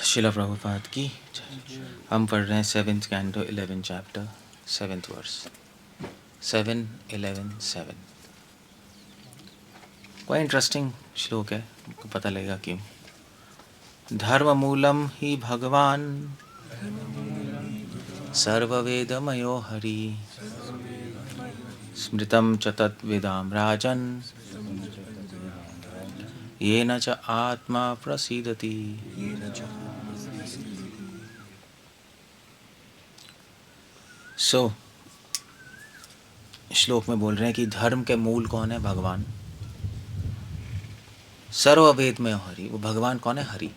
शिला प्रभुपाद की। हम पढ़ रहे हैं 7th canto 11th chapter 7th verse 7:11-7। कोई इंटरेस्टिंग श्लोक है, आपको पता लगेगा क्यों। धर्म मूलम ही भगवान सर्ववेदमयो हरि स्मृतम च तद्विदाम राजन येन च आत्मा प्रसीदति। श्लोक में बोल रहे हैं कि धर्म के मूल कौन है? भगवान। सर्ववेद में हरि, वो भगवान कौन है? हरि।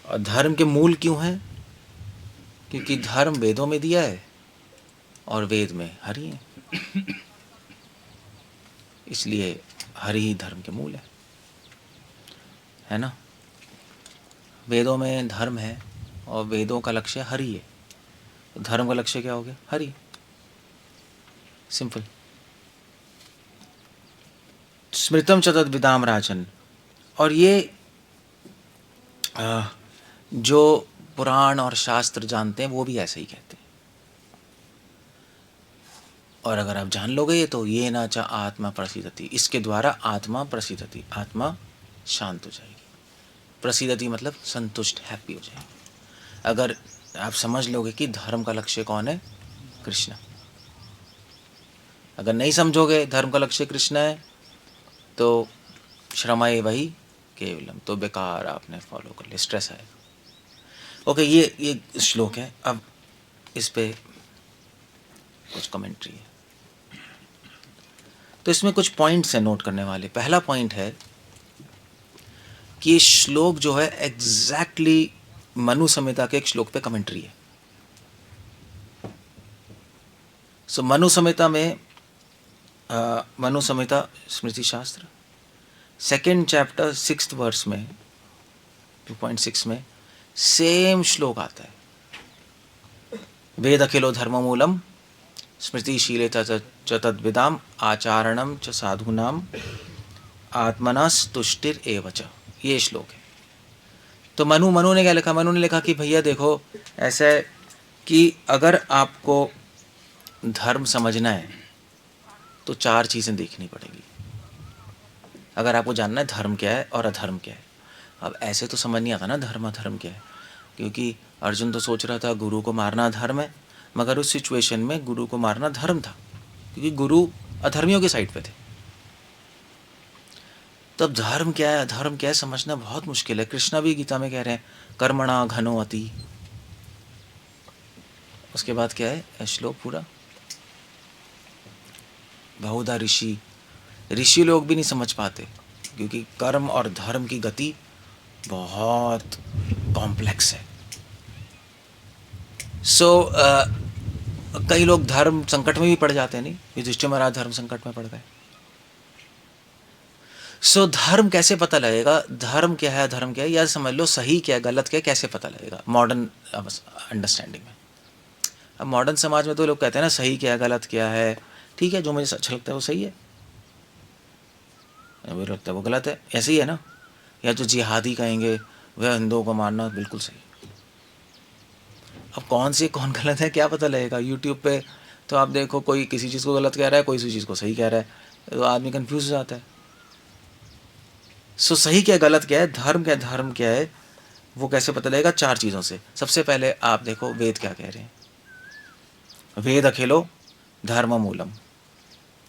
और धर्म के मूल क्यों है? क्योंकि धर्म वेदों में दिया है और वेद में हरि है, इसलिए हरि ही धर्म के मूल है ना। वेदों में धर्म है और वेदों का लक्ष्य हरि है, तो धर्म का लक्ष्य क्या हो गया? हरि। सिंपल। स्मृतम च तद्विदाम राजन। और ये जो पुराण और शास्त्र जानते हैं वो भी ऐसे ही कहते हैं। और अगर आप जान लोगे ये, तो ये ना चा आत्मा प्रसीदति, इसके द्वारा आत्मा प्रसीदति, आत्मा शांत हो जाएगी। प्रसीदति मतलब संतुष्ट, हैप्पी हो जाएगी। अगर आप समझ लोगे कि धर्म का लक्ष्य कौन है? कृष्ण। अगर नहीं समझोगे धर्म का लक्ष्य कृष्ण है, तो श्रमाए वही केवलम, तो बेकार आपने फॉलो कर लिया, स्ट्रेस आएगा। ओके, ये श्लोक है। अब इस पे कुछ कमेंट्री है, तो इसमें कुछ पॉइंट्स हैं नोट करने वाले। पहला पॉइंट है कि ये श्लोक जो है एग्जैक्टली मनु संहिता के एक श्लोक पे कमेंट्री है। मनु संहिता में मनु संहिता स्मृति शास्त्र 2nd चैप्टर 6th वर्स में 2.6 में सेम श्लोक आता है। वेद अखिलो धर्म मूलम स्मृतिशीले च तद्विदाम आचारणम च साधूनाम आत्मनस तुष्टिर एव च। ये श्लोक है। तो मनु ने क्या लिखा? मनु ने लिखा कि भैया देखो, ऐसा है कि अगर आपको धर्म समझना है तो 4 चीज़ें देखनी पड़ेगी। अगर आपको जानना है धर्म क्या है और अधर्म क्या है। अब ऐसे तो समझ नहीं आता ना धर्म अधर्म क्या है, क्योंकि अर्जुन तो सोच रहा था गुरु को मारना धर्म है, मगर उस सिचुएशन में गुरु को मारना धर्म था, क्योंकि गुरु अधर्मियों के साइड पे थे। तब धर्म क्या है अधर्म क्या है समझना बहुत मुश्किल है। कृष्णा भी गीता में कह रहे हैं कर्मणा घनो अति। उसके बाद क्या है श्लोक पूरा? बहुधा ऋषि लोग भी नहीं समझ पाते, क्योंकि कर्म और धर्म की गति बहुत कॉम्प्लेक्स है। कई लोग धर्म संकट में भी पड़ जाते हैं। नहीं, युधिष्ठिर महाराज धर्म संकट में पड़ गए। धर्म कैसे पता लगेगा? धर्म क्या है अधर्म क्या है, या समझ लो सही क्या है गलत क्या है, कैसे पता लगेगा मॉडर्न अंडरस्टैंडिंग में? अब मॉडर्न समाज में तो लोग कहते हैं ना सही क्या है गलत क्या है। ठीक है, जो मुझे अच्छा लगता है वो सही है, मुझे लगता है वो गलत है, ऐसे ही है ना। या जो जिहादी कहेंगे वह हिंदुओं को मारना बिल्कुल सही। अब कौन गलत है क्या पता लगेगा? यूट्यूब पे तो आप देखो, कोई किसी चीज़ को गलत कह रहा है, कोई किसी चीज़ को सही कह रहा है, तो आदमी कंफ्यूज हो जाता है। सही क्या गलत क्या है, धर्म क्या है, वो कैसे पता लगेगा? 4 चीज़ों से। सबसे पहले आप देखो वेद क्या कह रहे हैं। वेद अखिलो धर्म मूलम।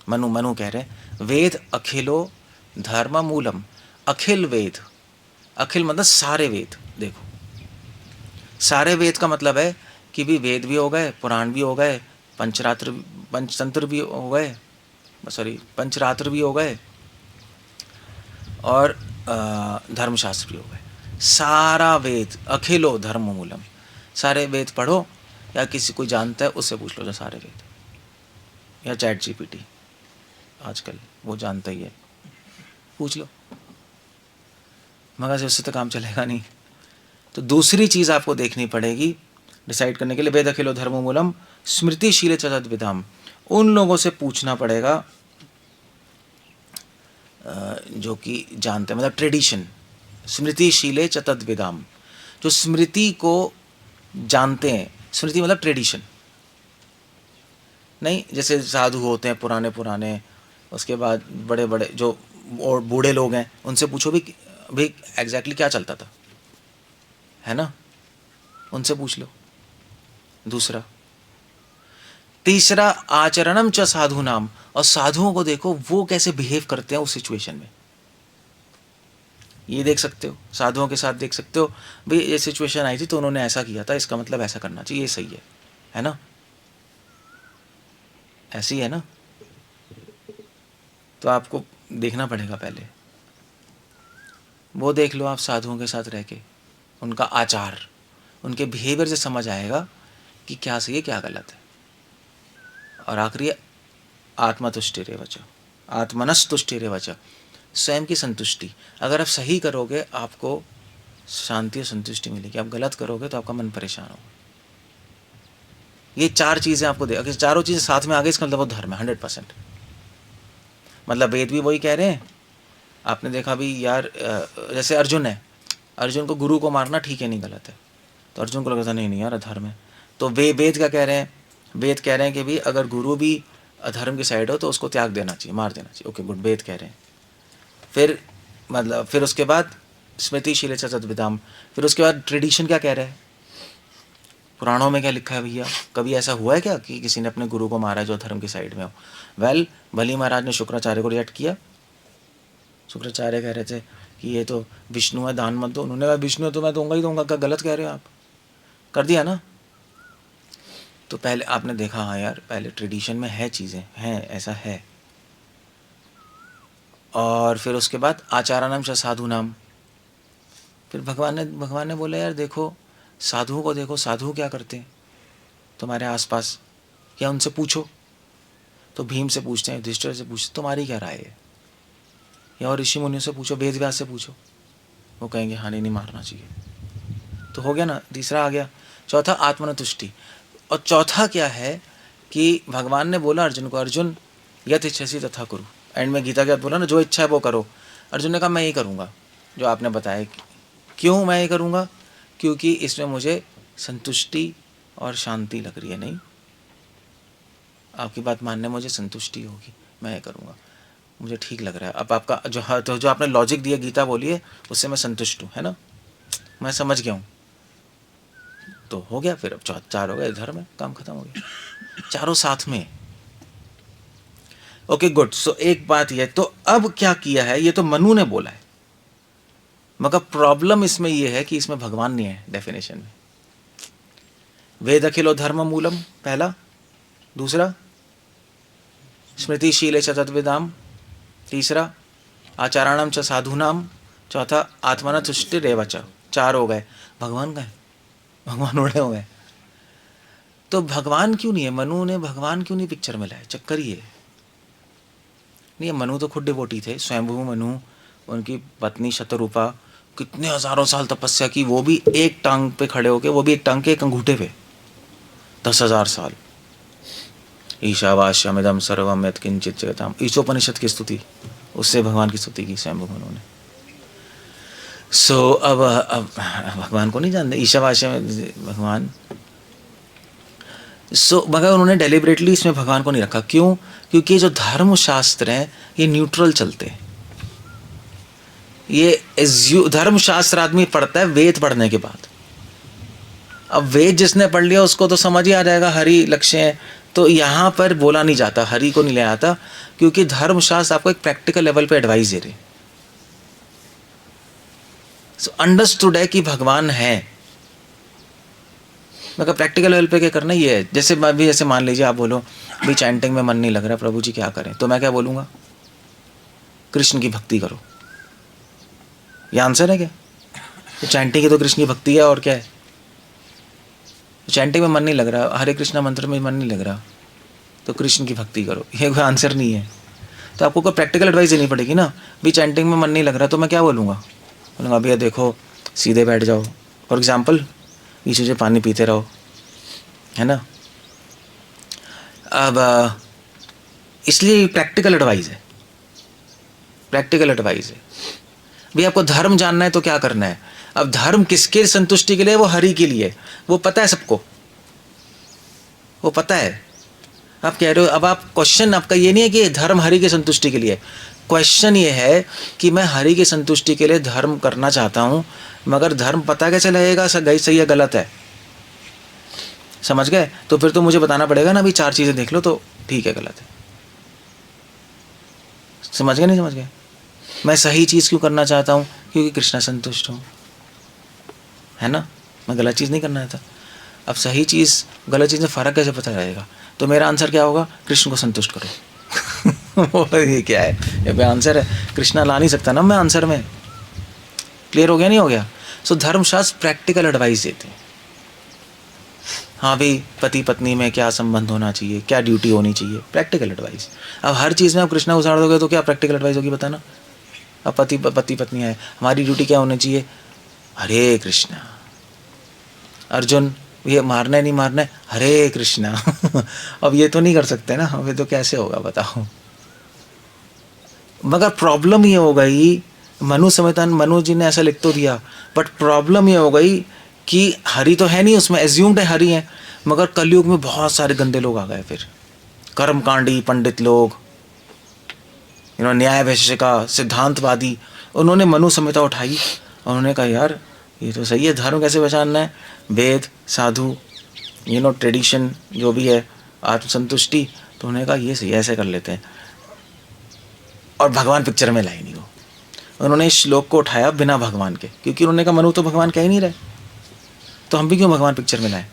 मनु कह रहे हैं वेद अखिलो धर्म मूलम। अखिल वेद, अखिल मतलब सारे वेद। देखो सारे वेद का मतलब है कि भी वेद भी हो गए, पुराण भी हो गए, पंचतंत्र भी हो गए, पंचरात्र भी हो गए, और धर्मशास्त्र भी हो गए। सारा वेद अखिलो धर्म मूलम। सारे वेद पढ़ो, या किसी कोई जानता है उससे पूछ लो जो सारे वेद, या चैट GPT आजकल वो जानता ही है, पूछ लो, मगर से उससे तो काम चलेगा नहीं। तो दूसरी चीज़ आपको देखनी पड़ेगी डिसाइड करने के लिए, वेद अखिलो धर्म मूलम स्मृतिशीले च तद्विदाम। उन लोगों से पूछना पड़ेगा जो कि जानते हैं, मतलब ट्रेडिशन। स्मृतिशीले च तद्विदाम, जो स्मृति को जानते हैं। स्मृति मतलब ट्रेडिशन नहीं, जैसे साधु होते हैं पुराने पुराने, उसके बाद बड़े बड़े जो और बूढ़े लोग हैं, उनसे पूछो भी एग्जैक्टली क्या चलता था, है ना, उनसे पूछ लो। दूसरा, तीसरा आचरणम च साधु नाम, और साधुओं को देखो वो कैसे बिहेव करते हैं उस सिचुएशन में। ये देख सकते हो, साधुओं के साथ देख सकते हो भाई ये सिचुएशन आई थी तो उन्होंने ऐसा किया था, इसका मतलब ऐसा करना चाहिए, ये सही है ना, ऐसी है ना। तो आपको देखना पड़ेगा पहले, वो देख लो आप साधुओं के साथ रह के, उनका आचार, उनके बिहेवियर से समझ आएगा कि क्या सही है क्या गलत है। और आखिरी आत्मतुष्टिरेवच, आत्मनस्तुष्टिरेवच, स्वयं की संतुष्टि। अगर आप सही करोगे आपको शांति और संतुष्टि मिलेगी, आप गलत करोगे तो आपका मन परेशान होगा। ये चार चीज़ें आपको दे, अगर चारों चीज़ें साथ में आ गई इसका मतलब वो धर्म है 100%। मतलब वेद भी वही कह रहे हैं। आपने देखा भी यार, जैसे अर्जुन है, अर्जुन को गुरु को मारना ठीक है नहीं गलत है, तो अर्जुन को लगा था नहीं नहीं यार अधर्म है। तो वेद क्या कह रहे हैं, वेद कह रहे हैं कि भाई अगर गुरु भी अधर्म की साइड हो तो उसको त्याग देना चाहिए, मार देना चाहिए। ओके गुड, वेद कह रहे हैं। फिर मतलब फिर उसके बाद स्मृतिशीले च तद्विदाम, फिर उसके बाद ट्रेडिशन क्या कह रहा है, पुराणों में क्या लिखा है भैया, कभी ऐसा हुआ है क्या कि किसी ने अपने गुरु को मारा जो धर्म की साइड में हो। वेल, बलि महाराज ने शुक्राचार्य को रिएक्ट किया। शुक्राचार्य कह रहे थे कि ये तो विष्णु है, दान मत दो। उन्होंने कहा विष्णु है तो मैं दूंगा ही दूंगा, क्या गलत कह रहे हो आप, कर दिया ना। तो पहले आपने देखा, हाँ यार पहले ट्रेडिशन में है, चीज़ें हैं, ऐसा है। और फिर उसके बाद आचारानाम च साधु नाम, फिर भगवान ने बोला यार देखो साधुओं को देखो, साधु क्या करते हैं तुम्हारे आसपास, क्या उनसे पूछो। तो भीम से पूछते हैं, युधिष्ठिर से पूछते तुम्हारी क्या राय है, या और ऋषि मुनियों से पूछो, वेद व्यास से पूछो, वो कहेंगे हाँ नहीं मारना चाहिए। तो हो गया ना, तीसरा आ गया। चौथा आत्मनतुष्टि। और चौथा क्या है कि भगवान ने बोला अर्जुन को, अर्जुन यत इच्छसि तथा कुरु। एंड में गीता के बोला ना, जो इच्छा है वो करो। अर्जुन ने कहा मैं यही करूँगा जो आपने बताया। क्यों मैं ये करूँगा, क्योंकि इसमें मुझे संतुष्टि और शांति लग रही है। नहीं, आपकी बात मानने मुझे संतुष्टि होगी, मैं ये करूँगा, मुझे ठीक लग रहा है। अब आपका जो आपने लॉजिक दिया, गीता बोलिए, उससे मैं संतुष्ट हूँ, है ना, मैं समझ गया हूँ। तो हो गया, फिर अब चार हो गए, धर्म है, काम खत्म हो गया, चारों साथ में। Okay good. सो एक बात ये, तो अब क्या किया है, ये तो मनु ने बोला है, मगर प्रॉब्लम इसमें यह है कि इसमें भगवान नहीं है डेफिनेशन में। वेद अखिलो धर्म मूलम पहला, दूसरा स्मृतिशीले च तद्विदाम, तीसरा आचाराणाम च साधुनाम, चौथा आत्मनतुष्टिरेव च। चार हो गए। भगवान का है, भगवान उड़े हुए हैं। तो भगवान क्यों नहीं है, मनु ने भगवान क्यों नहीं पिक्चर में लाया, चक्कर ये नहीं। मनु तो खुद डिवोटी थे, स्वयंभू मनु, उनकी पत्नी शतरूपा, कितने हजारों साल तपस्या की, वो भी एक टांग पे खड़े होके, वो भी एक टांग के एक अंगूठे पे 10,000 साल। ईशावास्यमिदं सर्वम यत्किंचित् जगताम, ईशोपनिषद की स्तुति, उससे भगवान की स्तुति की स्वयं भगवान ने। सो अब भगवान को नहीं जानते, ईशावास्य में भगवान। सो मगर उन्होंने डेलिबरेटली इसमें भगवान को नहीं रखा। क्यों, क्योंकि जो धर्म शास्त्र हैं ये न्यूट्रल चलते हैं। ये धर्म शास्त्र आदमी पढ़ता है वेद पढ़ने के बाद। अब वेद जिसने पढ़ लिया उसको तो समझ ही आ जाएगा हरि लक्ष्य है, तो यहाँ पर बोला नहीं जाता, हरि को नहीं ले आता, क्योंकि धर्मशास्त्र आपको एक प्रैक्टिकल लेवल पे एडवाइस दे रहे। सो अंडरस्टूड है कि भगवान है, मगर प्रैक्टिकल लेवल पे क्या करना ये है। जैसे भी, जैसे मान लीजिए आप बोलो भी चैंटिंग में मन नहीं लग रहा, प्रभु जी क्या करें, तो मैं क्या बोलूँगा, कृष्ण की भक्ति करो। ये आंसर है क्या? तो चैंटिंग की तो कृष्ण की भक्ति है, और क्या है। चैंटिंग में मन नहीं लग रहा, हरे कृष्णा मंत्र में मन नहीं लग रहा, तो कृष्ण की भक्ति करो। ये कोई आंसर नहीं है। तो आपको कोई प्रैक्टिकल एडवाइस देनी पड़ेगी ना। भी चैंटिंग में मन नहीं लग रहा तो मैं क्या बोलूँगा, बोलूँगा भैया देखो सीधे बैठ जाओ, फॉर एग्जाम्पल पीछे से पानी पीते रहो, है ना। अब इसलिए प्रैक्टिकल एडवाइस है, प्रैक्टिकल एडवाइस है। भाई आपको धर्म जानना है तो क्या करना है? अब धर्म किसके संतुष्टि के लिए? वो हरि के लिए, वो पता है सबको, वो पता है। आप कह रहे हो, अब आप क्वेश्चन आपका ये नहीं है कि धर्म हरि की संतुष्टि के लिए, क्वेश्चन ये है कि मैं हरि की संतुष्टि के लिए धर्म करना चाहता हूँ, मगर धर्म पता कैसे लगेगा सही है गलत है? समझ गए? तो फिर तो मुझे बताना पड़ेगा ना, अभी 4 चीज़ें देख लो तो ठीक है गलत है। समझ गए नहीं समझ गए? मैं सही चीज़ क्यों करना चाहता हूँ? क्योंकि कृष्णा संतुष्ट हूँ, है ना? मैं गलत चीज़ नहीं करना चाहता। अब सही चीज़ गलत चीज़ में फ़र्क कैसे पता रहेगा? तो मेरा आंसर क्या होगा? कृष्ण को संतुष्ट करो। ये क्या है? ये पे आंसर है, कृष्णा ला नहीं सकता ना मैं आंसर में। क्लियर हो गया नहीं हो गया? सो धर्मशास्त्र प्रैक्टिकल एडवाइस देते हैं। हाँ भाई, पति पत्नी में क्या संबंध होना चाहिए, क्या ड्यूटी होनी चाहिए, प्रैक्टिकल एडवाइस। अब हर चीज़ में आप कृष्णा उछाड़ दोगे तो क्या प्रैक्टिकल एडवाइस होगी बताना? अब पति पत्नी है, हमारी ड्यूटी क्या होनी चाहिए? हरे कृष्णा। अर्जुन, ये मारना है नहीं मारना है? हरे कृष्णा। अब ये तो नहीं कर सकते ना, अब ये तो कैसे होगा बताओ? मगर प्रॉब्लम ये हो गई, मनु संहिता मनु जी ने ऐसा लिख तो दिया, बट प्रॉब्लम ये हो गई कि हरि तो है नहीं उसमें, एज्यूम्ड है हरि है, मगर कलयुग में बहुत सारे गंदे लोग आ गए, फिर कर्मकांडी पंडित लोग, न्याय वैशेषिका, सिद्धांतवादी, उन्होंने मनु संहिता उठाई। उन्होंने कहा यार ये तो सही है, धर्म कैसे पहचानना है? वेद, साधु, ट्रेडिशन जो भी है, आत्मसंतुष्टि। तो उन्होंने कहा ये सही है, ऐसे कर लेते हैं। और भगवान पिक्चर में लाई नहीं वो। उन्होंने इस श्लोक को उठाया बिना भगवान के, क्योंकि उन्होंने कहा मनु तो भगवान कह ही नहीं रहे, तो हम भी क्यों भगवान पिक्चर में लाए?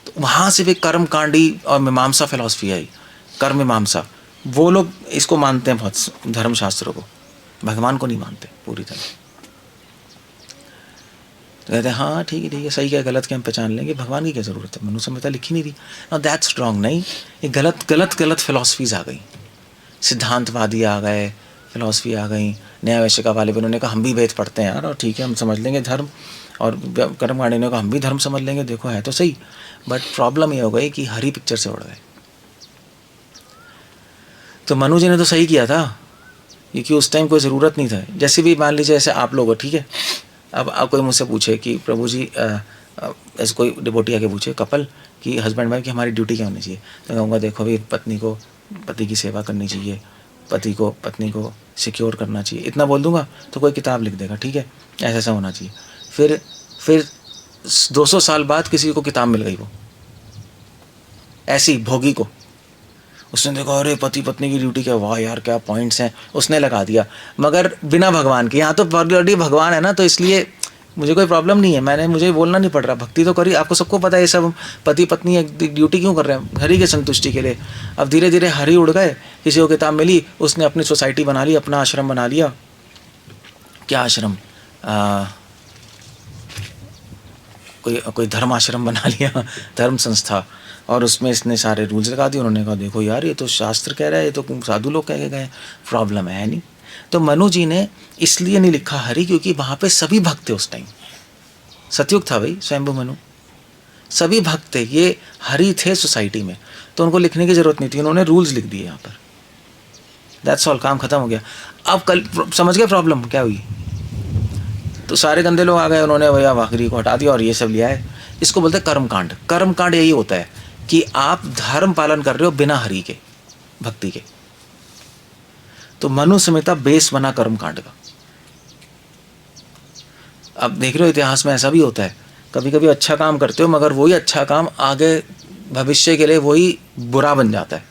तो वहाँ से भी कर्मकांडी और मीमांसा फिलॉसफी आई, कर्म मीमांसा। वो लोग इसको मानते हैं बहुत, धर्मशास्त्रों को, भगवान को नहीं मानते पूरी तरह। तो कहते हैं हाँ ठीक है सही क्या गलत क्या हम पहचान लेंगे, भगवान की क्या ज़रूरत है, मनु संहिता लिखी नहीं रही। और दैट्स स्ट्रॉन्ग नहीं, ये गलत फिलॉसफीज आ गई, सिद्धांतवादी आ गए, फिलॉसफी आ गई, न्याय वैशेषिका वाले भी उन्होंने कहा हम भी वेद पढ़ते हैं यार, और ठीक है हम समझ लेंगे धर्म, और कर्मकांडी ने कहा हम भी धर्म समझ लेंगे, देखो है तो सही। बट प्रॉब्लम ये हो गई कि हरी पिक्चर से उड़ गए। तो मनु जी ने तो सही किया था, क्योंकि उस टाइम कोई ज़रूरत नहीं था। जैसे भी मान लीजिए ऐसे आप लोग हो, ठीक है, अब आप कोई मुझसे पूछे कि प्रभु जी ऐसे कोई डिवोटी आके पूछे कपल कि हस्बैंड वाइफ की हमारी ड्यूटी क्या होनी चाहिए, तो कहूँगा देखो भाई पत्नी को पति की सेवा करनी चाहिए, पति को पत्नी को सिक्योर करना चाहिए, इतना बोल दूंगा तो कोई किताब लिख देगा, ठीक है ऐसा ऐसा होना चाहिए। फिर 200 साल बाद किसी को किताब मिल गई, वो ऐसी भोगी को, उसने देखा अरे पति पत्नी की ड्यूटी क्या, वाह यार क्या पॉइंट्स हैं, उसने लगा दिया, मगर बिना भगवान के। यहाँ तो ऑलरेडी भगवान है ना, तो इसलिए मुझे कोई प्रॉब्लम नहीं है, मुझे बोलना नहीं पड़ रहा, भक्ति तो करी, आपको सबको पता है ये सब पति पत्नी ड्यूटी क्यों कर रहे हैं, हरि के संतुष्टि के लिए। अब धीरे धीरे हरि उड़ गए, किसी को किताब मिली, उसने अपनी सोसाइटी बना ली, अपना आश्रम बना लिया, क्या आश्रम, कोई धर्म आश्रम बना लिया, धर्म संस्था, और उसमें इसने सारे रूल्स लगा दिए। उन्होंने कहा देखो यार ये तो शास्त्र कह रहा है, ये तो साधु लोग कह के गए, प्रॉब्लम है नहीं। तो मनु जी ने इसलिए नहीं लिखा हरि, क्योंकि वहाँ पे सभी भक्त थे उस टाइम, सतयुग था भाई, स्वयंभू मनु, सभी भक्त थे, ये हरि थे सोसाइटी में, तो उनको लिखने की जरूरत नहीं थी, उन्होंने रूल्स लिख दिए यहाँ पर, दैट्स ऑल, काम खत्म हो गया। अब कल समझ गए प्रॉब्लम क्या हुई? तो सारे गंदे लोग आ गए, उन्होंने भैया वाकरी को हटा दिया और ये सब लिया है। इसको बोलते हैं कर्मकांड। कर्मकांड यही होता है कि आप धर्म पालन कर रहे हो बिना हरि के, भक्ति के। तो मनु संहिता बेस बना कर्मकांड का। अब देख रहे हो इतिहास में ऐसा भी होता है, कभी कभी अच्छा काम करते हो मगर वही अच्छा काम आगे भविष्य के लिए वही बुरा बन जाता है,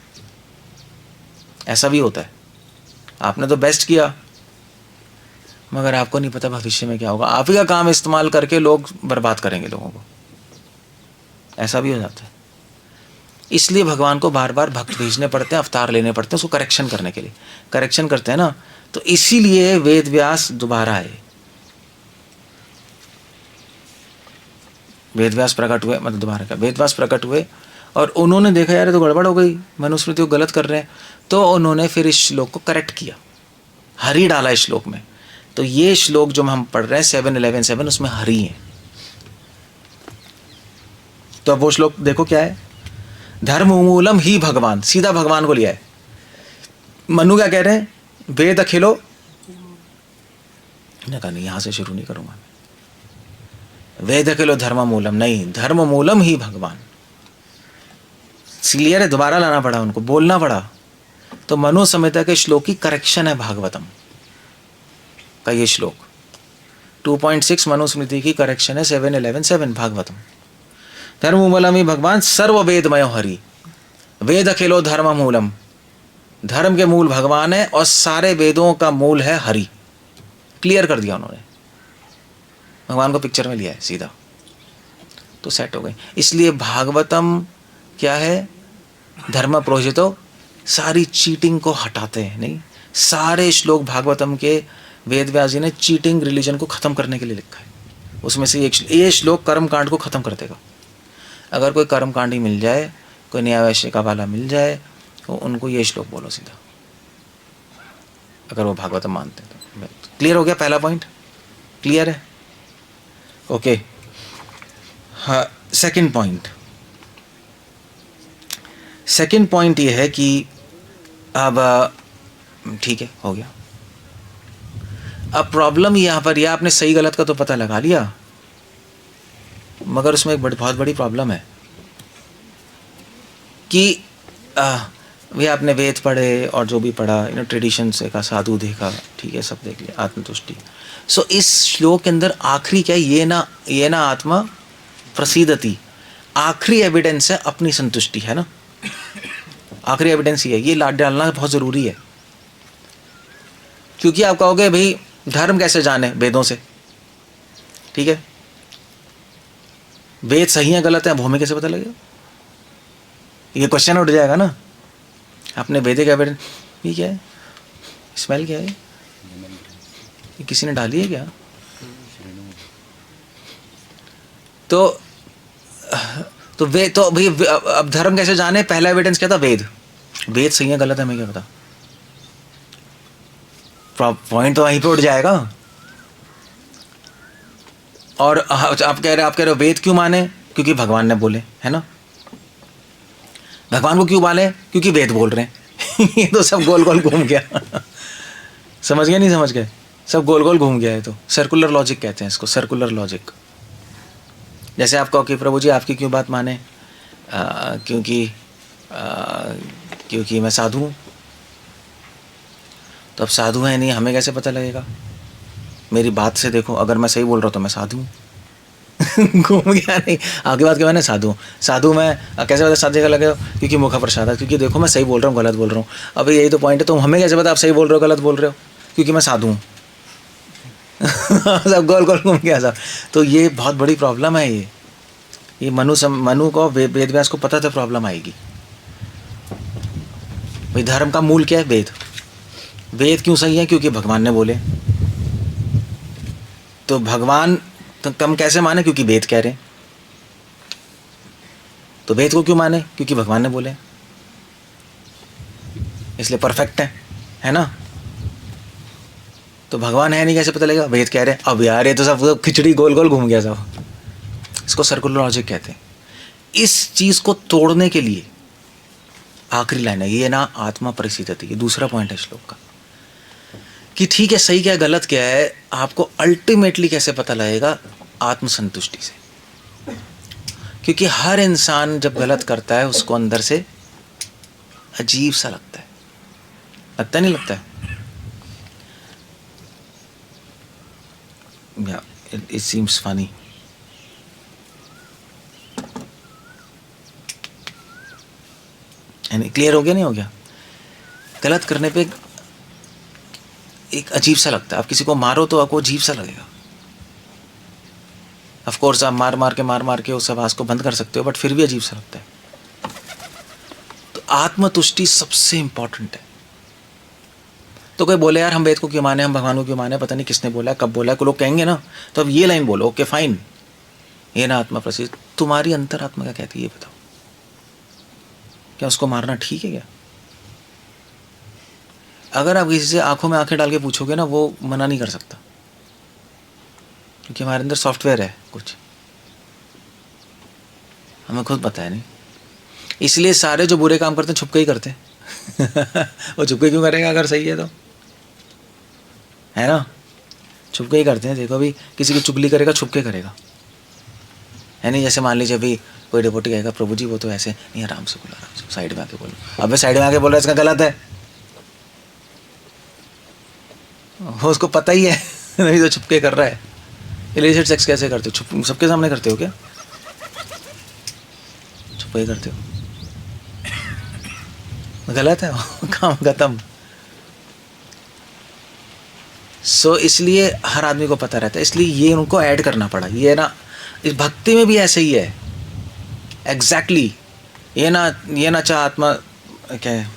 ऐसा भी होता है। आपने तो बेस्ट किया मगर आपको नहीं पता भविष्य में क्या होगा, आप ही का काम इस्तेमाल करके लोग बर्बाद करेंगे लोगों को, ऐसा भी हो जाता है। इसलिए भगवान को बार बार भक्त भेजने पड़ते हैं, अवतार लेने पड़ते हैं उसको करेक्शन करने के लिए, करेक्शन करते हैं ना। तो इसीलिए वेद व्यास दोबारा आए, वेद व्यास प्रकट हुए, मतलब दोबारा का वेद व्यास प्रकट हुए, और उन्होंने देखा यार तो गड़बड़ हो गई, मनुस्मृति को गलत कर रहे हैं, तो उन्होंने फिर इस श्लोक को करेक्ट किया, हरि डाला इस श्लोक में। तो ये श्लोक जो हम पढ़ रहे हैं 7:11-7 उसमें हरि है। तो अब वो श्लोक देखो क्या है, धर्म मूलम ही भगवान, सीधा भगवान को लिया है। मनु क्या कह रहे हैं, वेद अखिलो मैंने कहा नहीं, यहाँ से शुरू नहीं करूँगा मैं। वेद खिलो धर्म मूलम, नहीं, धर्म मूलम ही भगवान। क्लियर है, दोबारा लाना पड़ा उनको, बोलना पड़ा। तो मनु संहिता के श्लोक की करेक्शन है भागवतम का ये श्लोक। 2.6 मनुस्मृति की करेक्शन है 7:11-7 भागवतम। धर्म मूलम ही भगवान सर्व वेदमय हरि, वेद अखिलो धर्म मूलम, धर्म के मूल भगवान है और सारे वेदों का मूल है हरि। क्लियर कर दिया उन्होंने, भगवान को पिक्चर में लिया है सीधा, तो सेट हो गई। इसलिए भागवतम क्या है, धर्म प्रोहितो, सारी चीटिंग को हटाते हैं। नहीं, सारे श्लोक भागवतम के वेद व्यास जी ने चीटिंग रिलीजन को खत्म करने के लिए लिखा है। उसमें से ये श्लोक कर्म कांड को खत्म कर देगा। अगर कोई कर्म कांडी मिल जाए, कोई न्यायवैश्य वाला मिल जाए, तो उनको ये श्लोक बोलो सीधा, अगर वो भागवतम मानते हैं तो। क्लियर हो गया पहला पॉइंट? क्लियर है? ओके। हाँ, सेकंड पॉइंट ये है कि अब ठीक है, हो गया। अब प्रॉब्लम यहाँ पर, यह आपने सही गलत का तो पता लगा लिया, मगर उसमें एक बहुत बड़ी प्रॉब्लम है कि वे आपने वेद पढ़े और जो भी पढ़ा, ट्रेडिशन से का, साधु देखा, ठीक है, सब देख लिया, आत्मतुष्टि। सो इस श्लोक के अंदर आखिरी क्या है, ये ना आत्मा प्रसीदति, आखिरी एविडेंस है अपनी संतुष्टि, है ना, आखिरी एविडेंस ये है। ये लाड डालना बहुत ज़रूरी है, क्योंकि आप कहोगे भाई धर्म कैसे जाने, वेदों से, ठीक है, वेद सही है गलत है, अब हमें कैसे पता लगेगा? ये क्वेश्चन उठ जाएगा ना। आपने वेदिक एविडेंस, ये क्या है, स्मेल क्या है, ये किसी ने डाली है क्या? तो वे तो भाई अब धर्म कैसे जाने, पहला एविडेंस क्या था, वेद सही है गलत है, हमें क्या पता? पॉइंट तो वहीं पे उठ जाएगा। और आप कह रहे हो वेद क्यों माने, क्योंकि भगवान ने बोले, है ना। भगवान को क्यों माने, क्योंकि वेद बोल रहे हैं। ये तो सब गोल गोल घूम गया। समझ गए, नहीं समझ गए, सब गोल गोल घूम गया है। तो सर्कुलर लॉजिक कहते हैं इसको, सर्कुलर लॉजिक। जैसे आप कहो कि प्रभु जी आपकी क्यों बात माने, क्योंकि मैं साधु हूँ। तो अब साधु है नहीं, हमें कैसे पता लगेगा? मेरी बात से देखो, अगर मैं सही बोल रहा हूँ तो मैं साधु हूँ। घूम गया नहीं, आगे बात क्या, मैंने साधु मैं कैसे पता साधु का लगे, क्योंकि मुखा प्रसाद है, क्योंकि देखो मैं सही बोल रहा हूँ गलत बोल रहा हूँ। अभी यही तो पॉइंट है, तो हमें कैसे पता आप सही बोल रहे हो गलत बोल रहे हो, क्योंकि मैं साधु हूँ। सब गोल गोल घूम गया सब। तो ये बहुत बड़ी प्रॉब्लम है। ये मनु को, वेद व्यास को पता था प्रॉब्लम आएगी। भाई धर्म का मूल क्या है, वेद क्यों सही है, क्योंकि भगवान ने बोले। तो भगवान तो कम कैसे माने, क्योंकि वेद कह रहे हैं। तो वेद को क्यों माने, क्योंकि भगवान ने बोले, इसलिए परफेक्ट है ना। तो भगवान है नहीं, कैसे पता लगेगा, वेद कह रहे हैं। अब यार ये तो सब खिचड़ी गोल गोल घूम गया सब। इसको सर्कुलर लॉजिक कहते हैं। इस चीज को तोड़ने के लिए आखिरी लाइन है, ये ना आत्मा परिसिद्धति। ये दूसरा पॉइंट है श्लोक का, कि ठीक है सही क्या है गलत क्या है, आपको अल्टीमेटली कैसे पता लगेगा, आत्मसंतुष्टि से। क्योंकि हर इंसान जब गलत करता है उसको अंदर से अजीब सा लगता है, नहीं लगता है? It seems funny. क्लियर हो गया, नहीं हो गया? गलत करने पे एक अजीब सा लगता है। आप किसी को मारो तो आपको अजीब सा लगेगा। ऑफ कोर्स आप मार के उस आवाज को बंद कर सकते हो, बट फिर भी अजीब सा लगता है। तो आत्मतुष्टि सबसे इंपॉर्टेंट है। तो कोई बोले यार हम वेद को क्यों माने, हम भगवान को क्यों माने, पता नहीं किसने बोला, कब बोला, को लोग कहेंगे ना, तो अब ये लाइन बोलो, ओके फाइन, ये ना आत्मा प्रसिद्ध। तुम्हारी अंतरात्मा क्या कहती है ये बताओ, क्या उसको मारना ठीक है क्या? अगर आप किसी से आंखों में आंखें डाल के पूछोगे ना, वो मना नहीं कर सकता, क्योंकि हमारे अंदर सॉफ्टवेयर है कुछ, हमें खुद पता है नहीं। इसलिए सारे जो बुरे काम करते हैं छुप के ही करते हैं। वो छुप के क्यों करेगा अगर सही है तो, है ना। छुप के ही करते हैं। देखो अभी किसी की चुगली करेगा छुप के करेगा, है नहीं। जैसे मान लीजिए अभी कोई डिवोटी कहेगा प्रभु जी वो तो ऐसे नहीं, आराम से बोलो, आराम से, साइड में आके बोलो। अब साइड में आके बोल रहा है इसका गलत है, वो उसको पता ही है नहीं तो छुप के कर रहा है। इलिसिट सेक्स कैसे करते हो? छुप, सबके सामने करते हो क्या? छुप के करते हो, गलत है काम खत्म। सो इसलिए हर आदमी को पता रहता है, इसलिए ये उनको ऐड करना पड़ा। ये ना इस भक्ति में भी ऐसे ही है एग्जैक्टली। ये ना चाह आत्मा क्या है,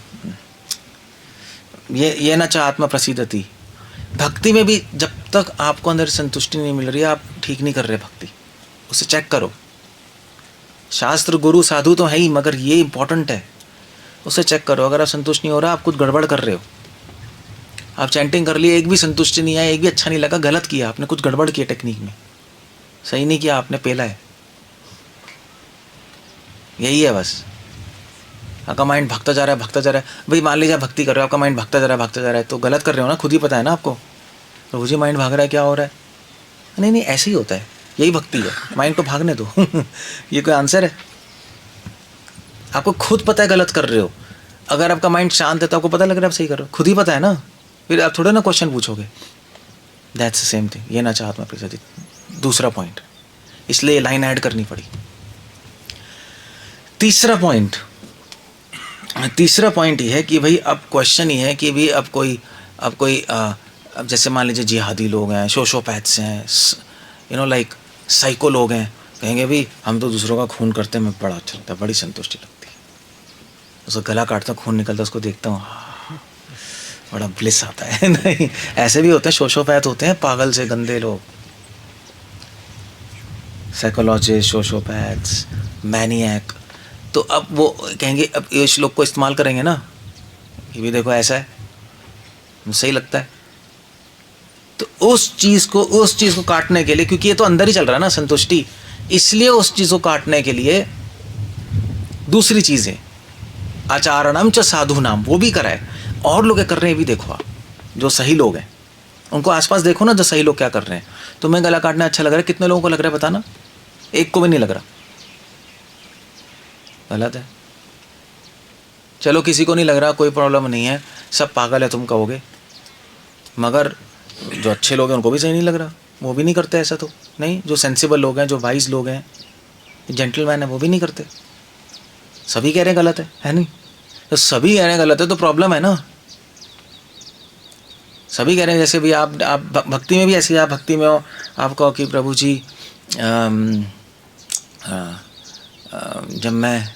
ये ना चाह आत्मा प्रसिद्धति। भक्ति में भी जब तक आपको अंदर संतुष्टि नहीं मिल रही है, आप ठीक नहीं कर रहे भक्ति। उसे चेक करो। शास्त्र गुरु साधु तो है ही, मगर ये इंपॉर्टेंट है, उसे चेक करो। अगर आप संतुष्ट नहीं हो रहा, आप कुछ गड़बड़ कर रहे हो। आप चैंटिंग कर लिए, एक भी संतुष्टि नहीं आया, एक भी अच्छा नहीं लगा, गलत किया आपने, कुछ गड़बड़ किया टेक्निक में, सही नहीं किया आपने, पेला है। यही है बस। आपका माइंड भागता जा रहा है, भागता जा रहा है। भाई मान लीजिए आप भक्ति कर रहे हो, आपका माइंड भागता जा रहा है, भागता जा रहा है, तो गलत कर रहे हो ना, खुद ही पता है ना आपको। प्रभु जी माइंड भाग रहा है, क्या हो रहा है? नहीं नहीं, ऐसे ही होता है, यही भक्ति है, माइंड को भागने दो ये कोई आंसर है? आपको खुद पता है गलत कर रहे हो। अगर आपका माइंड शांत है तो आपको पता लग रहा है आप सही कर रहे हो, खुद ही पता है ना, फिर आप थोड़ा ना क्वेश्चन पूछोगे। दैट्स द सेम थिंग, ये ना चाह आत्मा प्रसिद्धि। दूसरा पॉइंट, इसलिए लाइन ऐड करनी पड़ी। तीसरा पॉइंट ये है कि भाई अब क्वेश्चन ये है कि भाई अब कोई अब जैसे मान लीजिए जिहादी लोग हैं, सोशोपैथ्स हैं, लाइक साइको लोग हैं, कहेंगे भाई हम तो दूसरों का खून करते हैं, मैं बड़ा अच्छा लगता है, बड़ी संतुष्टि लगती है। उसका गला काटता हूँ, खून निकलता है, उसको देखता हूँ, बड़ा ब्लिस आता है नहीं, ऐसे भी होते हैं, सोशोपैथ होते हैं, पागल से गंदे लोग, साइकोलॉजिस्ट, सोशोपैथ्स, मैनियक। तो अब वो कहेंगे, अब ये श्लोक को इस्तेमाल करेंगे ना कि भी देखो ऐसा है, सही लगता है। तो उस चीज़ को काटने के लिए, क्योंकि ये तो अंदर ही चल रहा है ना संतुष्टि, इसलिए उस चीज़ को काटने के लिए दूसरी चीज़ें, आचारणम च साधु नाम, वो भी करा है। और लोग क्या कर रहे हैं भी देखो आप, जो सही लोग हैं उनको आसपास देखो ना, जो सही लोग क्या कर रहे हैं। तुम्हें गला काटना अच्छा लग रहा है, कितने लोगों को लग रहा है बताना? एक को भी नहीं लग रहा, गलत है। चलो किसी को नहीं लग रहा, कोई प्रॉब्लम नहीं है, सब पागल है तुम कहोगे, मगर जो अच्छे लोग हैं उनको भी सही नहीं लग रहा, वो भी नहीं करते ऐसा तो नहीं। जो सेंसिबल लोग हैं, जो वाइज लोग हैं, जेंटलमैन है, वो भी नहीं करते। सभी कह रहे हैं गलत है नहीं? तो सभी कह रहे हैं गलत है तो प्रॉब्लम है ना। सभी कह रहे हैं, जैसे भी आप भक्ति में भी ऐसे, आप भक्ति में हो, आप कहो कि प्रभु जी जब मैं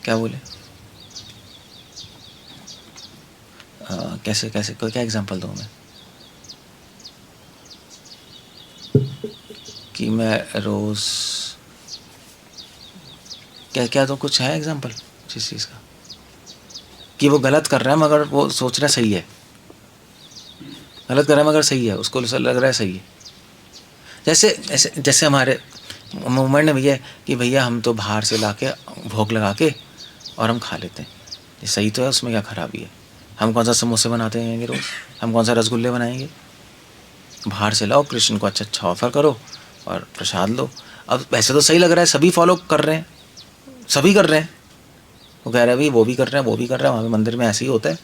क्या बोले, कैसे कोई क्या एग्जांपल दूँ मैं, कि मैं रोज़ क्या तो कुछ है एग्जांपल जिस चीज़ का, कि वो गलत कर रहा है मगर वो सोच रहा है सही है, गलत कर रहा है मगर सही है, उसको लग रहा है सही है। जैसे हमारे मूवमेंट में भैया कि भैया हम तो बाहर से ला के भोग लगा के और हम खा लेते हैं, ये सही तो है, उसमें क्या खराबी है? हम कौन सा समोसे बनाते हैं रोज़, हम कौन सा रसगुल्ले बनाएंगे? बाहर से लाओ, कृष्ण को अच्छा ऑफर करो और प्रसाद लो। अब वैसे तो सही लग रहा है, सभी फॉलो कर रहे हैं, सभी कर रहे हैं, वो कह रहे हैं भाई वो भी कर रहे हैं, वो भी कर रहे हैं, वहाँ पे मंदिर में ऐसे ही होता है।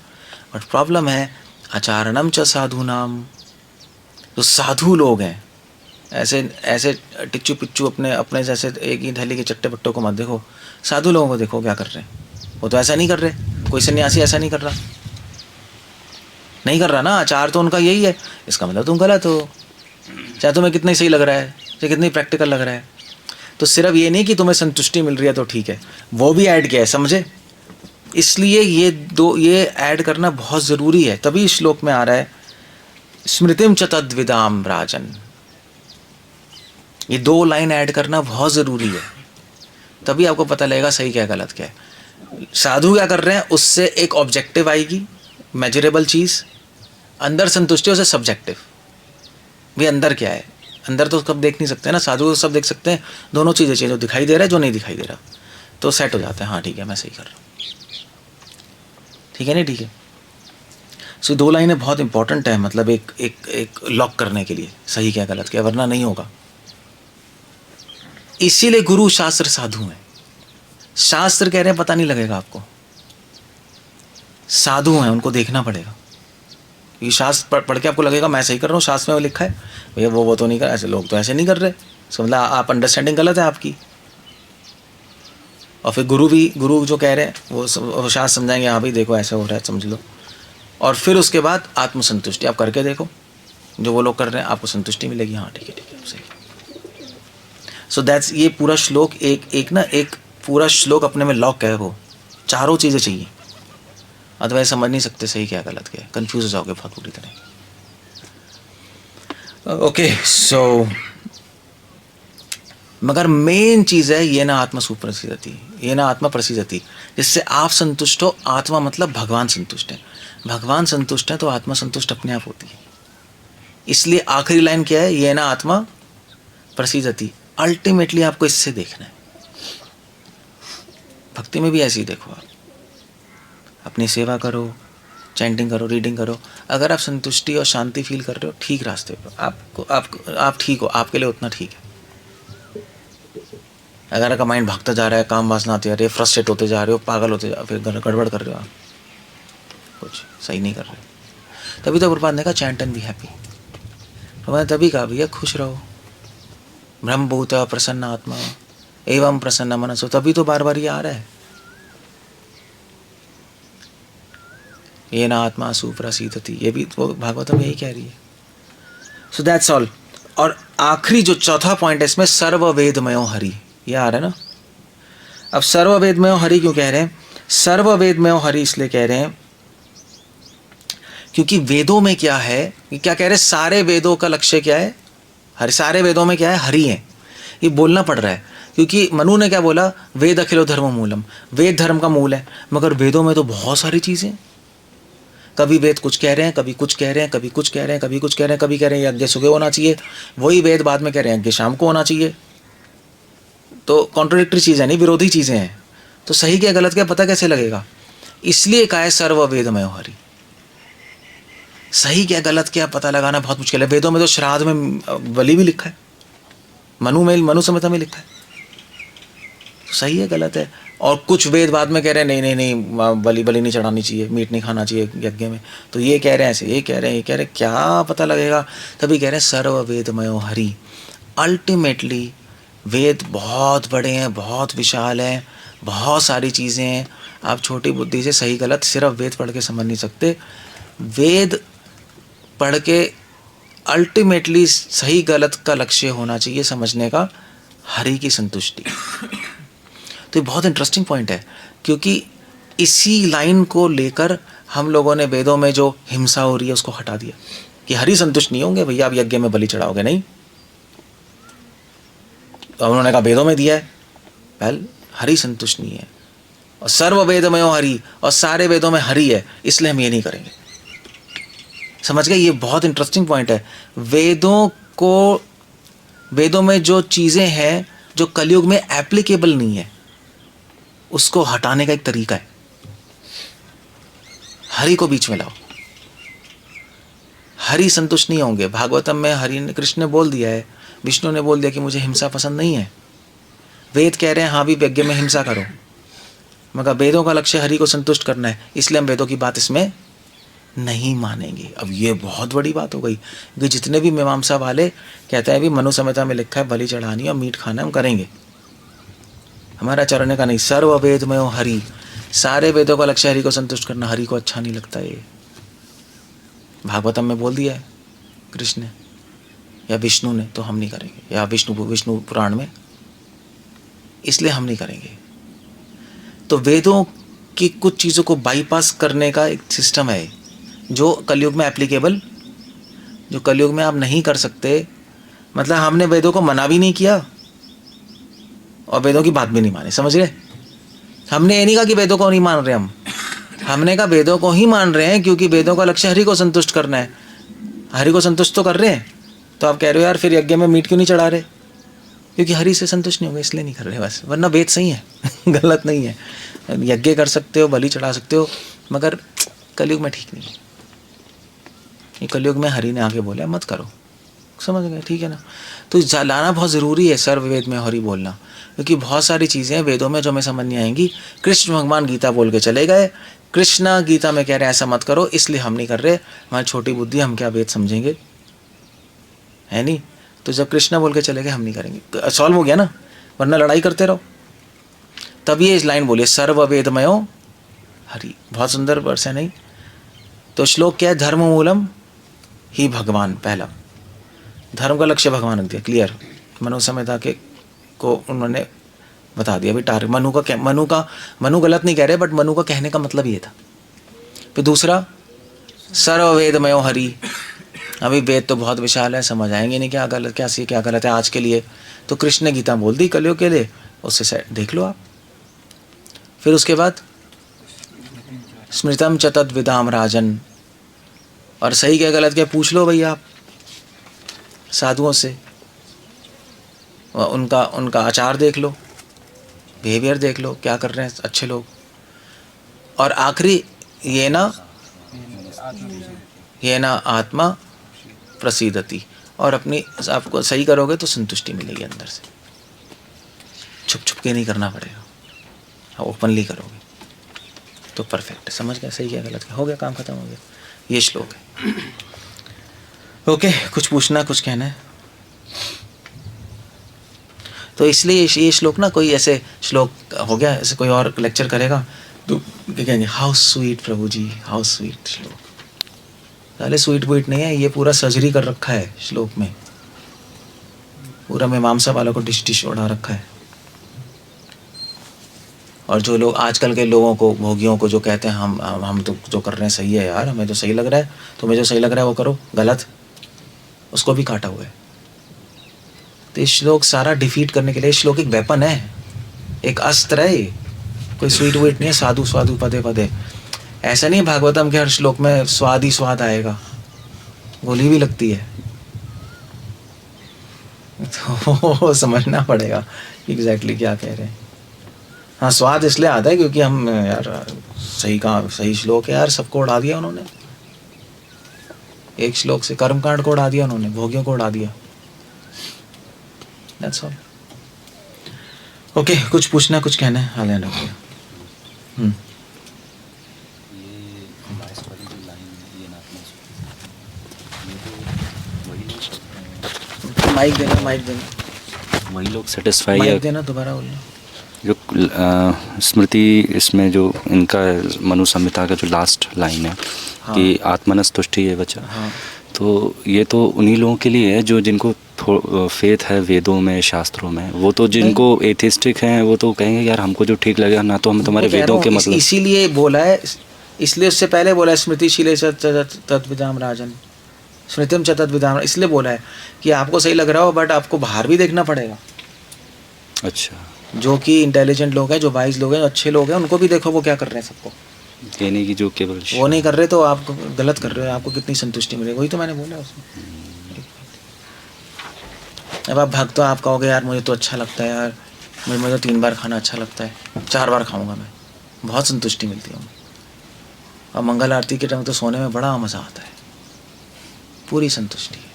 बट प्रॉब्लम है आचारणम च साधु नाम, जो साधु लोग हैं, ऐसे टिच्चू पिच्चू अपने जैसे एक ही थैली के चट्टे पट्टों को मत देखो, साधु लोगों को देखो क्या कर रहे हैं। वो तो ऐसा नहीं कर रहे, कोई सन्यासी ऐसा नहीं कर रहा ना, आचार तो उनका यही है, इसका मतलब तुम गलत हो, चाहे तुम्हें कितना ही सही लग रहा है, चाहे कितनी प्रैक्टिकल लग रहा है। तो सिर्फ ये नहीं कि तुम्हें संतुष्टि मिल रही है तो ठीक है, वो भी ऐड किया है, समझे? इसलिए ये ऐड करना बहुत ज़रूरी है। तभी श्लोक में आ रहा है स्मृतिम च तद्विदाम राजन, ये 2 लाइन ऐड करना बहुत ज़रूरी है, तभी आपको पता लगेगा सही क्या गलत क्या है। साधु क्या कर रहे हैं, उससे एक ऑब्जेक्टिव आएगी, मेजरेबल चीज़, अंदर संतुष्टि, उसे सब्जेक्टिव भी, अंदर क्या है, अंदर तो कब देख नहीं सकते ना, साधु तो सब देख सकते हैं, दोनों चीज़ें चाहिए, जो दिखाई दे रहा है, जो नहीं दिखाई दे रहा, तो सेट हो जाता है, हाँ ठीक है मैं सही कर रहा हूँ, ठीक है नहीं ठीक है। सो 2 लाइनें बहुत इंपॉर्टेंट है, मतलब एक लॉक करने के लिए सही क्या गलत क्या, वरना नहीं होगा। इसीलिए गुरु शास्त्र साधु हैं। शास्त्र कह रहे हैं पता नहीं लगेगा आपको, साधु हैं उनको देखना पड़ेगा। ये शास्त्र पढ़ के आपको लगेगा मैं सही कर रहा हूँ, शास्त्र में वो लिखा है, भैया वो तो नहीं कर, ऐसे लोग तो ऐसे नहीं कर रहे, मतलब आप अंडरस्टैंडिंग गलत है आपकी। और फिर गुरु जो कह रहे हैं वो शास्त्र समझाएंगे, हाँ भाई देखो ऐसा हो रहा है समझ लो। और फिर उसके बाद आत्मसंतुष्टि आप करके देखो, जो वो लोग कर रहे हैं आपको संतुष्टि मिलेगी, हाँ ठीक है सही। सो दैट्स, ये पूरा श्लोक एक पूरा श्लोक अपने में लॉक है। वो चारों चीज़ें चाहिए, अदरवाइज समझ नहीं सकते सही क्या गलत क्या, कंफ्यूज हो जाओगे बहुत बुरी तरह। ओके सो मगर मेन चीज़ है ये ना आत्मा सुप्रसिद्धति, ये ना आत्मा प्रसिद्धति, जिससे आप संतुष्ट हो। आत्मा मतलब भगवान संतुष्ट है, भगवान संतुष्ट है तो आत्मा संतुष्ट अपने आप होती है। इसलिए आखिरी लाइन क्या है, ये ना आत्मा प्रसिद्धति। अल्टीमेटली आपको इससे देखना है। भक्ति में भी ऐसे ही देखो, आप अपनी सेवा करो, चैंटिंग करो, रीडिंग करो, अगर आप संतुष्टि और शांति फील कर रहे हो, ठीक रास्ते पर आप ठीक हो, आपके लिए उतना ठीक है। अगर आपका माइंड भागता जा रहा है, काम वासना आती जा रही है, फ्रस्ट्रेट होते जा रहे हो, पागल होते जा, फिर गड़बड़ कर रहे हो, आप कुछ सही नहीं कर रहे। तभी तो प्रभुपाद ने कहा chant and be happy. Prabhupada ने तभी कहा भैया खुश रहो, ब्रह्मभूत प्रसन्न आत्मा एवं प्रसन्न मनसो, तभी तो बार बार ये आ रहा है, ये ना आत्मा सुप्रसिद्धति, ये भी वो भागवतम यही कह रही है। So that's all. और आखिरी जो चौथा पॉइंट है इसमें, सर्ववेदमयो हरि, ये आ रहा है ना। अब सर्ववेदमयो हरि क्यों कह रहे हैं? सर्ववेदमयो हरि इसलिए कह रहे हैं क्योंकि वेदों में क्या है, क्या कह रहे हैं, सारे वेदों का लक्ष्य क्या है, हरि। सारे वेदों में क्या है, हरि है। ये बोलना पड़ रहा है क्योंकि मनु ने क्या बोला, वेद अखिलो धर्म मूलम, वेद धर्म का मूल है। मगर वेदों में तो बहुत सारी चीजें, कभी वेद कुछ कह रहे हैं, कभी कुछ कह रहे हैं, कभी कुछ कह रहे हैं, कभी कुछ कह रहे हैं, कभी कह रहे हैं यज्ञ सुबह होना चाहिए, वही वेद बाद में कह रहे हैं यज्ञ शाम को होना चाहिए। तो कॉन्ट्रोडिक्टरी चीज़ है, नहीं, विरोधी चीज़ें हैं। तो सही क्या गलत क्या पता कैसे लगेगा? इसलिए कहा है सर्ववेदमय हरि। सही क्या गलत क्या पता लगाना बहुत मुश्किल है। वेदों में तो श्राद्ध में बलि भी लिखा है, मनु संहिता में लिखा है, तो सही है गलत है। और कुछ वेद बाद में कह रहे हैं नहीं बलि नहीं चढ़ानी चाहिए, मीट नहीं खाना चाहिए यज्ञ में, तो ये कह रहे हैं ऐसे, ये कह रहे हैं, क्या पता लगेगा? तभी कह रहे हैं सर्ववेदमयो हरि। अल्टीमेटली वेद बहुत बड़े हैं, बहुत विशाल हैं, बहुत सारी चीज़ें हैं। आप छोटी बुद्धि से सही गलत सिर्फ वेद पढ़ के समझ नहीं सकते। वेद पढ़ के अल्टीमेटली सही गलत का लक्ष्य होना चाहिए समझने का, हरि की संतुष्टि। तो ये बहुत इंटरेस्टिंग पॉइंट है क्योंकि इसी लाइन को लेकर हम लोगों ने वेदों में जो हिंसा हो रही है उसको हटा दिया कि हरि संतुष्ट नहीं होंगे भैया, आप यज्ञ में बलि चढ़ाओगे नहीं। तो उन्होंने कहा वेदों में दिया है, पहले हरि संतुष्ट नहीं है, और सर्ववेदमयो हरि, और सारे वेदों में हरि है, इसलिए हम ये नहीं करेंगे। समझ गए? ये बहुत इंटरेस्टिंग पॉइंट है। वेदों में जो चीज़ें हैं जो कलयुग में एप्लीकेबल नहीं है, उसको हटाने का एक तरीका है, हरि को बीच में लाओ। हरि संतुष्ट नहीं होंगे। भागवतम में हरि ने, कृष्ण ने बोल दिया है, विष्णु ने बोल दिया कि मुझे हिंसा पसंद नहीं है। वेद कह रहे हैं हाँ भी यज्ञ में हिंसा करो, मगर वेदों का लक्ष्य हरि को संतुष्ट करना है, इसलिए हम वेदों की बात इसमें नहीं मानेंगे। अब ये बहुत बड़ी बात हो गई कि जितने भी मीमांसा वाले कहते हैं भी मनु संहिता में लिखा है बलि चढ़ानी और मीट खाना हम करेंगे, हमारा चरण का नहीं। सर्ववेदमयो हरि, सारे वेदों का लक्ष्य हरि को संतुष्ट करना। हरि को अच्छा नहीं लगता, ये भागवतम में बोल दिया है कृष्ण ने या विष्णु ने, तो हम नहीं करेंगे, या विष्णु पुराण में, इसलिए हम नहीं करेंगे। तो वेदों की कुछ चीज़ों को बाईपास करने का एक सिस्टम है जो कलयुग में एप्लीकेबल, जो कलयुग में आप नहीं कर सकते। मतलब हमने वेदों को मना भी नहीं किया और वेदों की बात भी नहीं मानी, समझ गए? हमने ये नहीं कहा कि वेदों को नहीं मान रहे, हमने कहा वेदों को ही मान रहे हैं क्योंकि वेदों का लक्ष्य हरि को संतुष्ट करना है। हरि को संतुष्ट तो कर रहे हैं, तो आप कह रहे हो यार फिर यज्ञ में मीट क्यों नहीं चढ़ा रहे? क्योंकि हरि से संतुष्ट नहीं होंगे इसलिए नहीं कर रहे बस, वरना वेद सही है गलत नहीं है। यज्ञ कर सकते हो, बलि चढ़ा सकते हो, मगर कलयुग में ठीक नहीं है। ये कलयुग में हरि ने आके बोला मत करो, समझ गए, ठीक है ना। तो लाना बहुत ज़रूरी है सर्व वेद में हरि बोलना, क्योंकि बहुत सारी चीज़ें हैं वेदों में जो हमें समझ नहीं आएंगी। कृष्ण भगवान गीता बोल के चले गए, कृष्णा गीता में कह रहे हैं ऐसा मत करो, इसलिए हम नहीं कर रहे, हमारी छोटी बुद्धि, हम क्या वेद समझेंगे, है नहीं। तो जब कृष्णा बोल के चले गए हम नहीं करेंगे, सॉल्व हो गया ना, वरना लड़ाई करते रहो। तब ये इस लाइन बोलिए सर्व वेदमयो हरि, बहुत सुंदर वर्ष है नहीं। तो श्लोक क्या है, धर्म मूलम ही भगवान, पहला धर्म का लक्ष्य भगवान रख दिया, क्लियर। मनु संहिता के को उन्होंने बता दिया, अभी टारगेट मनु गलत नहीं कह रहे, बट मनु का कहने का मतलब ये था। फिर दूसरा सर्व वेदमयो हरि, अभी वेद तो बहुत विशाल है, समझ आएंगे नहीं क्या गलत क्या सही क्या गलत है आज के लिए, तो कृष्ण ने गीता बोल दी कलयुग के लिए, उससे देख लो आप। फिर उसके बाद स्मृतम च तद्विदाम राजन, और सही क्या गलत क्या पूछ लो भैया आप साधुओं से, उनका आचार देख लो, बिहेवियर देख लो, क्या कर रहे हैं अच्छे लोग। और आखिरी ये ना आत्मा प्रसीदति, और अपनी आपको सही करोगे तो संतुष्टि मिलेगी अंदर से, छुप छुप के नहीं करना पड़ेगा, हाँ ओपनली करोगे तो परफेक्ट। समझ गया सही क्या गलत क्या, हो गया काम खत्म हो गया। ये श्लोक है। ओके, कुछ पूछना कुछ कहना है तो इसलिए ये श्लोक ना, कोई ऐसे श्लोक हो गया ऐसे कोई और लेक्चर करेगा तो कहेंगे how sweet Prabhu ji, how sweet shloka. पहले स्वीट वुईट नहीं है, ये पूरा सर्जरी कर रखा है श्लोक में, पूरा मीमांसा वालों को डिश उड़ा रखा है। और जो लोग आजकल के लोगों को, भोगियों को जो कहते हैं हम तो जो कर रहे हैं सही है यार, हमें तो सही लग रहा है, तुम्हें जो सही लग रहा है वो करो, गलत, उसको भी काटा हुआ है। तो इस श्लोक सारा डिफीट करने के लिए, श्लोक एक वेपन है, एक अस्त्र है, कोई स्वीट वीट नहीं है। साधु स्वादु पदे पदे, ऐसा नहीं भागवतम के हर श्लोक में स्वाद ही स्वाद आएगा, गोली भी लगती है। तो समझना पड़ेगा एग्जैक्टली क्या कह रहे हैं। हाँ स्वाद इसलिए आता है क्योंकि हम यार सही श्लोक है यार, सबको उड़ा दिया उन्होंने, एक श्लोक से कर्मकांड को उड़ा दिया उन्होंने, भोगियों को उड़ा दिया। That's all. ओके, कुछ पूछना कुछ कहना है, हाल रखिए। माइक देना वही लोग सेटिस्फाई है, देना दोबारा बोलना। जो स्मृति इसमें जो इनका मनु संहिता का जो लास्ट लाइन है, हाँ, कि आत्मनस तुष्टि है बचा, हाँ, तो ये तो उन्हीं लोगों के लिए है जो जिनको फेथ है वेदों में शास्त्रों में। वो तो जिनको एथिस्टिक हैं वो तो कहेंगे यार हमको जो ठीक लगेगा ना, तो हम तुम्हारे वेदों के मतलब, इसीलिए बोला है, इसलिए उससे पहले बोला है स्मृतिशीले तद्विदाम राजन, स्मृतिम च तद्विदाम, इसलिए बोला है कि आपको सही लग रहा हो बट आपको बाहर भी देखना पड़ेगा। अच्छा, जो कि इंटेलिजेंट लोग हैं, जो वाइज लोग हैं, अच्छे लोग हैं, उनको भी देखो वो क्या कर रहे हैं सबको। ये नहीं कि जो केवल वो नहीं कर रहे तो आप गलत कर रहे हो, आपको कितनी संतुष्टि मिलेगी, वही तो मैंने बोला उसमें। अब आप भक्त हो, आप कहोगे यार मुझे तो अच्छा लगता है यार, मुझे तो 3 बार खाना अच्छा लगता है, 4 बार खाऊंगा मैं, बहुत संतुष्टि मिलती है। और मंगल आरती के टाइम तो सोने में बड़ा मज़ा आता है, पूरी संतुष्टि है।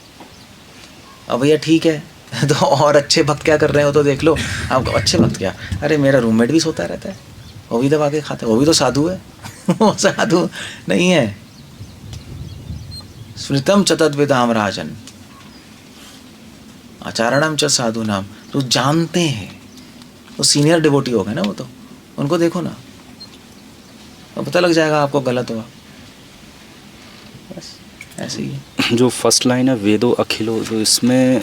अब भैया ठीक है तो और अच्छे भक्त क्या कर रहे हो तो देख लो। आप अच्छे भक्त क्या, अरे मेरा रूममेट भी सोता रहता है, वो भी दबा के खाता है, वो भी तो साधु है। वो साधु नहीं है। स्मृतम च तद्विदाम राजन आचारणम च साधु नाम, तो जानते हैं, वो सीनियर डिवोटी हो गए ना, वो तो उनको देखो ना, तो पता लग जाएगा आपको गलत हुआ, बस ऐसे ही है। जो फर्स्ट लाइन है वेदो अखिलो, जो इसमें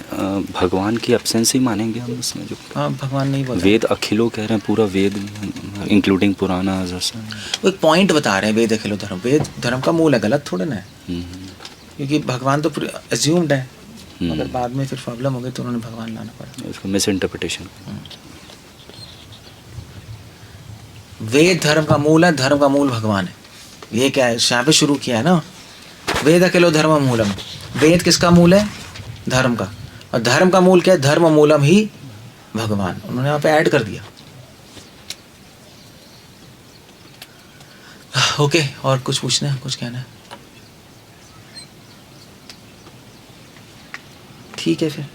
भगवान की एब्सेंस ही मानेंगे हम इसमें, जो हाँ भगवान नहीं बोलते, वेद अखिलो कह रहे हैं, पूरा वेद इंक्लूडिंग पुराना जैसा। वो एक पॉइंट बता रहे हैं, वेद अखिलो धर्म, वेद धर्म का मूल है, गलत थोड़े ना है, क्योंकि भगवान तो एज्यूम्ड है, मगर बाद में फिर प्रॉब्लम हो गई तो उन्होंने भगवान लाना पड़ा, उसको मिस इंटरप्रिटेशन। वेद धर्म का मूल है, धर्म का मूल भगवान है। ये क्या है, यहाँ पे शुरू किया है ना, वेद अकेलो धर्म मूलम। वेद किसका मूल है, धर्म का, और धर्म का मूल क्या है, धर्म मूलम ही भगवान, उन्होंने यहाँ पे ऐड कर दिया। ओके, और कुछ पूछना है कुछ कहना है? ठीक है फिर।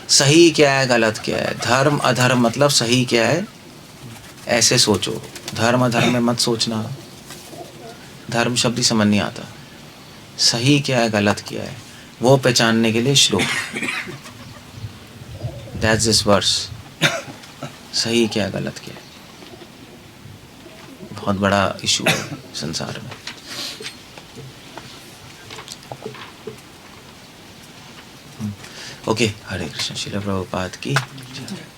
सही क्या है गलत क्या है, धर्म अधर्म मतलब सही क्या है ऐसे सोचो, धर्म अधर्म में मत सोचना, धर्म शब्द ही समझ नहीं आता। सही क्या है गलत क्या है वो पहचानने के लिए श्लोक, दैट्स दिस वर्स। सही क्या है गलत क्या है बहुत बड़ा इशू है संसार में। ओके, हरे कृष्ण। श्रील प्रभुपाद की जय।